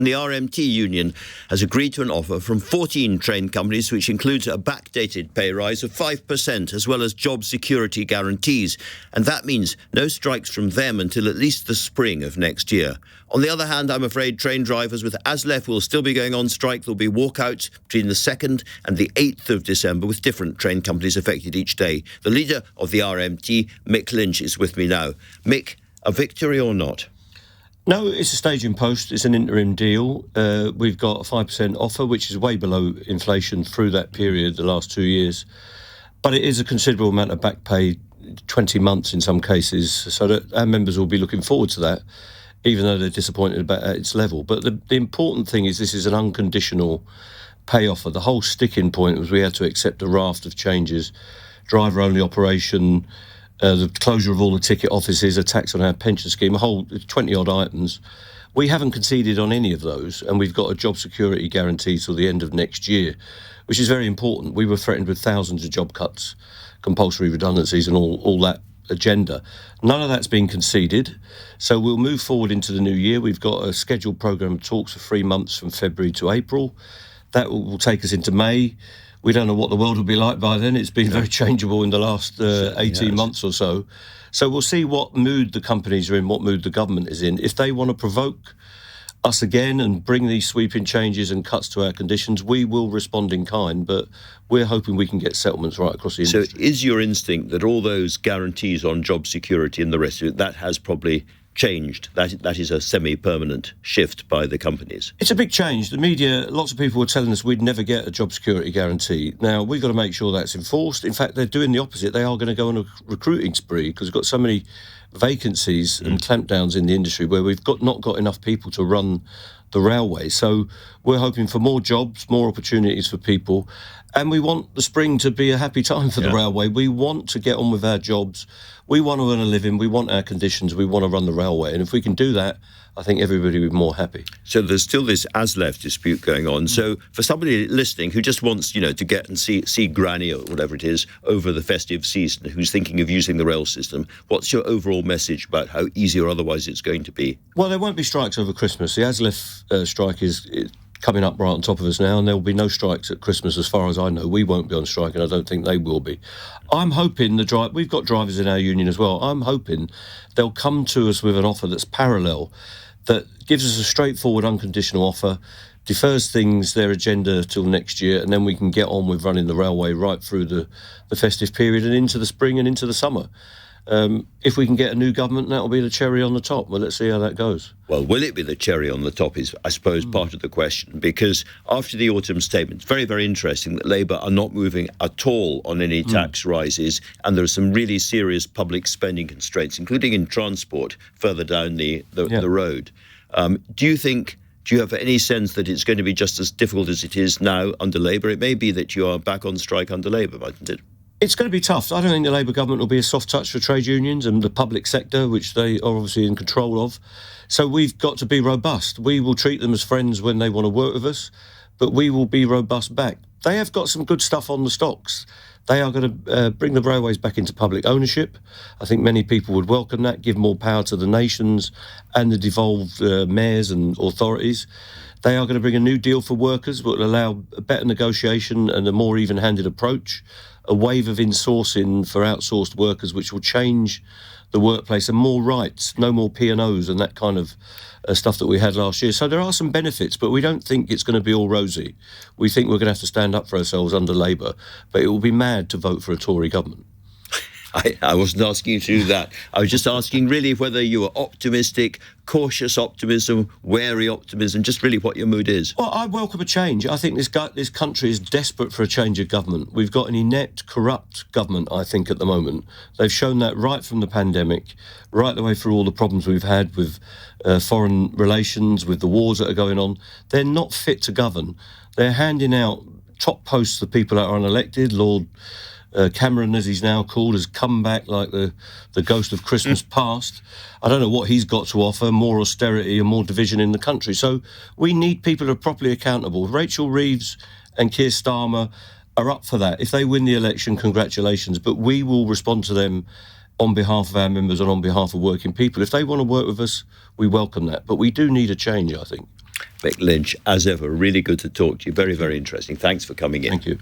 The RMT Union has agreed to an offer from 14 train companies, which includes a backdated pay rise of 5%, as well as job security guarantees. And that means no strikes from them until at least the spring of next year. On the other hand, I'm afraid train drivers with ASLEF will still be going on strike. There'll be walkouts between the 2nd and the 8th of December, with different train companies affected each day. The leader of the RMT, Mick Lynch, is with me now. Mick, a victory or not? No, it's a staging post. It's an interim deal. We've got a 5% offer, which is way below inflation through that period, the last 2 years. But it is a considerable amount of back pay, 20 months in some cases, so that our members will be looking forward to that, even though they're disappointed about its level. But the important thing is this is an unconditional pay offer. The whole sticking point was we had to accept a raft of changes, driver-only operation, the closure of all the ticket offices, a tax on our pension scheme, a whole 20-odd items. We haven't conceded on any of those, and we've got a job security guarantee till the end of next year, which is very important. We were threatened with thousands of job cuts, compulsory redundancies and all that agenda. None of that's been conceded, so we'll move forward into the new year. We've got a scheduled programme of talks for 3 months from February to April. That will take us into May. We don't know what the world will be like by then. It's been very changeable in the last 18 months or so. So we'll see what mood the companies are in, what mood the government is in. If they want to provoke us again and bring these sweeping changes and cuts to our conditions, we will respond in kind, but we're hoping we can get settlements right across the industry. So is your instinct that all those guarantees on job security and the rest of it, that has probably changed? That is a semi-permanent shift by the companies? It's a big change. The media, lots of people were telling us we'd never get a job security guarantee. Now, we've got to make sure that's enforced. In fact, they're doing the opposite. They are going to go on a recruiting spree because we've got so many vacancies and clampdowns in the industry where we've not got enough people to run the railway. So we're hoping for more jobs, more opportunities for people, and we want the spring to be a happy time for the railway. We want to get on with our jobs. We want to earn a living. We want our conditions. We want to run the railway. And if we can do that, I think everybody will be more happy. So there's still this ASLEF dispute going on. So for somebody listening who just wants, to get and see Granny or whatever it is over the festive season, who's thinking of using the rail system, what's your overall message about how easy or otherwise it's going to be? Well, there won't be strikes over Christmas. The ASLEF strike is coming up right on top of us now, and there will be no strikes at Christmas as far as I know. We won't be on strike, and I don't think they will be. I'm hoping we've got drivers in our union as well. I'm hoping they'll come to us with an offer that's parallel, that gives us a straightforward, unconditional offer, defers their agenda till next year, and then we can get on with running the railway right through the festive period and into the spring and into the summer. If we can get a new government, that'll be the cherry on the top. Well, let's see how that goes. Well, will it be the cherry on the top is, I suppose, part of the question, because after the autumn statement, it's very, very interesting that Labour are not moving at all on any tax rises, and there are some really serious public spending constraints, including in transport, further down the road. Do you have any sense that it's going to be just as difficult as it is now under Labour? It may be that you are back on strike under Labour, mightn't it? It's going to be tough. I don't think the Labour government will be a soft touch for trade unions and the public sector, which they are obviously in control of. So we've got to be robust. We will treat them as friends when they want to work with us, but we will be robust back. They have got some good stuff on the stocks. They are going to bring the railways back into public ownership. I think many people would welcome that, give more power to the nations and the devolved mayors and authorities. They are going to bring a new deal for workers, which will allow a better negotiation and a more even-handed approach, a wave of insourcing for outsourced workers, which will change the workplace, and more rights, no more P&Os and that kind of stuff that we had last year. So there are some benefits, but we don't think it's going to be all rosy. We think we're going to have to stand up for ourselves under Labour, but it will be mad to vote for a Tory government. I wasn't asking you to do that. I was just asking really whether you were optimistic, cautious optimism, wary optimism, just really what your mood is. Well, I welcome a change. I think this country is desperate for a change of government. We've got an inept, corrupt government, I think, at the moment. They've shown that right from the pandemic, right the way through all the problems we've had with foreign relations, with the wars that are going on. They're not fit to govern. They're handing out top posts to people that are unelected. Lord Cameron, as he's now called, has come back like the ghost of Christmas past. I don't know what he's got to offer, more austerity and more division in the country. So we need people who are properly accountable. Rachel Reeves and Keir Starmer are up for that. If they win the election, congratulations. But we will respond to them on behalf of our members and on behalf of working people. If they want to work with us, we welcome that. But we do need a change, I think. Mick Lynch, as ever, really good to talk to you. Very, very interesting. Thanks for coming in. Thank you.